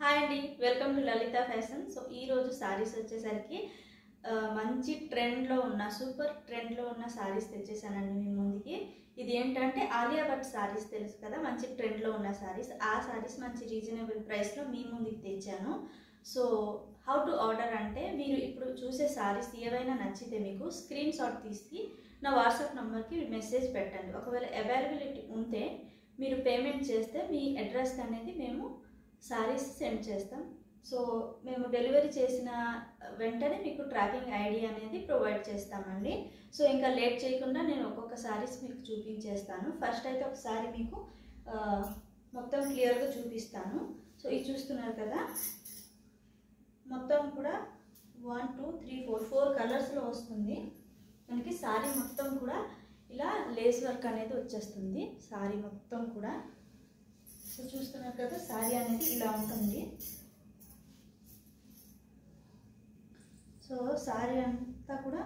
Hi అండి, welcome to Lalitha fashion. So ఈ రోజు సారీస్ వచ్చేసరికి మంచి ట్రెండ్లో ఉన్న సూపర్ ట్రెండ్లో ఉన్న సారీస్ తెచ్చేసానండి మీ ముందుకి. ఇది ఏంటంటే ఆలియా భట్ సారీస్ తెలుసు కదా, మంచి ట్రెండ్లో ఉన్న సారీస్. ఆ సారీస్ మంచి రీజనబుల్ ప్రైస్లో మీ ముందుకి తెచ్చాను. సో హౌ టు ఆర్డర్ అంటే, మీరు ఇప్పుడు చూసే సారీస్ ఏవైనా నచ్చితే మీకు స్క్రీన్ షాట్ తీసి నా వాట్సాప్ నెంబర్కి మెసేజ్ పెట్టండి. ఒకవేళ అవైలబిలిటీ ఉంటే మీరు పేమెంట్ చేస్తే మీ అడ్రస్ అనేది మేము సారీస్ సెండ్ చేస్తాం. సో మేము డెలివరీ చేసిన వెంటనే మీకు ట్రాకింగ్ ఐడి అనేది ప్రొవైడ్ చేస్తామండి. సో ఇంకా లేట్ చేయకుండా నేను ఒక్కొక్క సారీస్ మీకు చూపించేస్తాను. ఫస్ట్ అయితే ఒక సారీ మీకు మొత్తం క్లియర్గా చూపిస్తాను. సో ఇది చూస్తున్నారు కదా, మొత్తం కూడా 1 2 3 4 కలర్స్లో వస్తుంది మనకి. సారీ మొత్తం కూడా ఇలా లేస్ వర్క్ అనేది వచ్చేస్తుంది సారీ మొత్తం కూడా. సో చూస్తున్నారు కదా, సారీ అనేది ఇలా ఉంటుంది. సో సారీ అంతా కూడా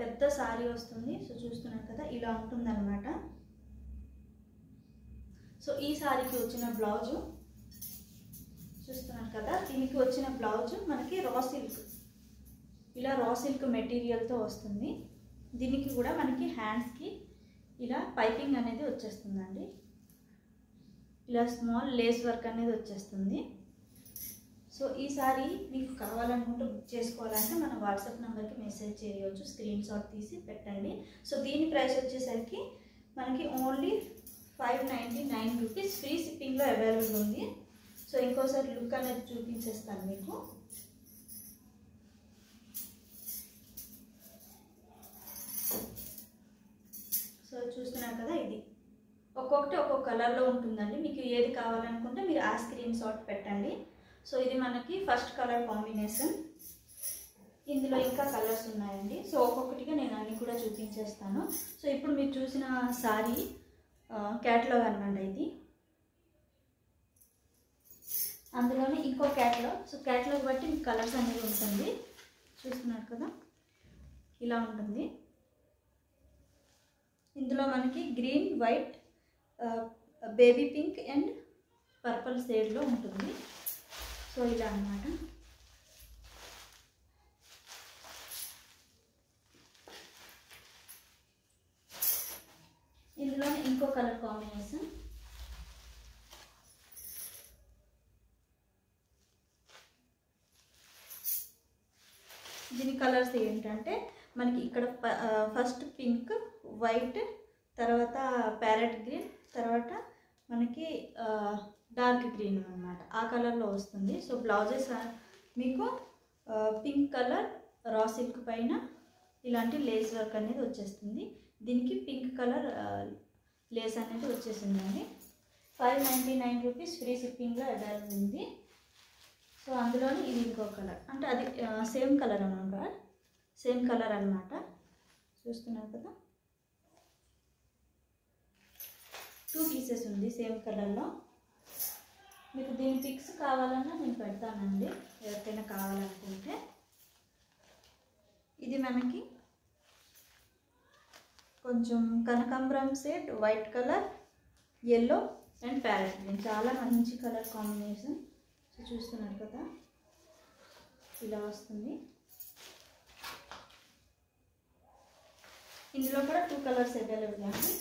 పెద్ద సారీ వస్తుంది. సో చూస్తున్నారు కదా, ఇలా ఉంటుంది అన్నమాట. సో ఈ సారీకి వచ్చిన బ్లౌజు చూస్తున్నారు కదా, దీనికి వచ్చిన బ్లౌజు మనకి రా సిల్క్, ఇలా రా సిల్క్ మెటీరియల్తో వస్తుంది. దీనికి కూడా మనకి హ్యాండ్స్కి ఇలా పైపింగ్ అనేది వచ్చేస్తుందండి. ఇలా స్మాల్ లేస్ వర్క్ అనేది వచ్చేస్తుంది. సో ఈ సారీ మీకు కావాలనుకుంటే బుక్ చేసుకోవాలంటే మన వాట్సాప్ నెంబర్కి మెసేజ్ చేయవచ్చు, స్క్రీన్ షాట్ తీసి పెట్టండి. సో దీని ప్రైస్ వచ్చేసరికి మనకి ఓన్లీ 599 రూపీస్, ఫ్రీ షిప్పింగ్లో అవైలబుల్ ఉంది. సో ఇంకోసారి లుక్ అనేది చూపించేస్తాను మీకు. సో చూస్తున్నారు కదా, ఇది ఒక్కొక్కటి ఒక్కొక్క కలర్లో ఉంటుందండి. మీకు ఏది కావాలనుకుంటే మీరు ఆ స్క్రీన్ షాట్ పెట్టండి. సో ఇది మనకి ఫస్ట్ కలర్ కాంబినేషన్. ఇందులో ఇంకా కలర్స్ ఉన్నాయండి. సో ఒక్కొక్కటిగా నేను అన్ని కూడా చూపించేస్తాను. సో ఇప్పుడు మీరు చూసిన సారీ క్యాటలాగ్ అనమాట ఇది. అందులోనే ఇంకో క్యాటలాగ్. సో క్యాటలాగ్ బట్టి మీకు కలర్స్ అనేది ఉంటుంది. చూస్తున్నారు కదా, ఇలా ఉంటుంది. ఇందులో మనకి green, white, baby pink and purple షేడ్లో ఉంటుంది. సో ఇలా అన్నమాట. ఇందులోనే ఇంకో కలర్ కాంబినేషన్. దీని కలర్స్ ఏంటంటే మనకి ఇక్కడ ఫస్ట్ పింక్, వైట్, తర్వాత ప్యారెట్ గ్రీన్, తర్వాత మనకి డార్క్ గ్రీన్ అన్నమాట, ఆ కలర్లో వస్తుంది. సో బ్లౌజెస్ మీకు పింక్ కలర్ రా సిల్క్ పైన ఇలాంటి లేస్ వర్క్ అనేది వచ్చేస్తుంది. దీనికి పింక్ కలర్ లేస్ అనేది వచ్చేసిందండి. 599 రూపీస్, ఫ్రీ షిప్పింగ్లో అవైలబుల్ ఉంది. సో అందులోని ఇది ఇంకో కలర్, అంటే అది సేమ్ కలర్ అనమాట, సేమ్ కలర్ అనమాట. చూస్తున్నారు కదా, 2 పీసెస్ ఉంది సేమ్ కలర్లో. మీకు దీని పిక్స్ కావాలన్నా నేను పెడతానండి, ఎవరికైనా కావాలనుకుంటే. ఇది మనకి కొంచెం కనకాంబరం shade, white colour, yellow and parrot green, చాలా మంచి కలర్ కాంబినేషన్. సో చూస్తున్నారు కదా, ఇలా వస్తుంది. ఇందులో కూడా 2 కలర్స్ అవైలబుల్ అండి.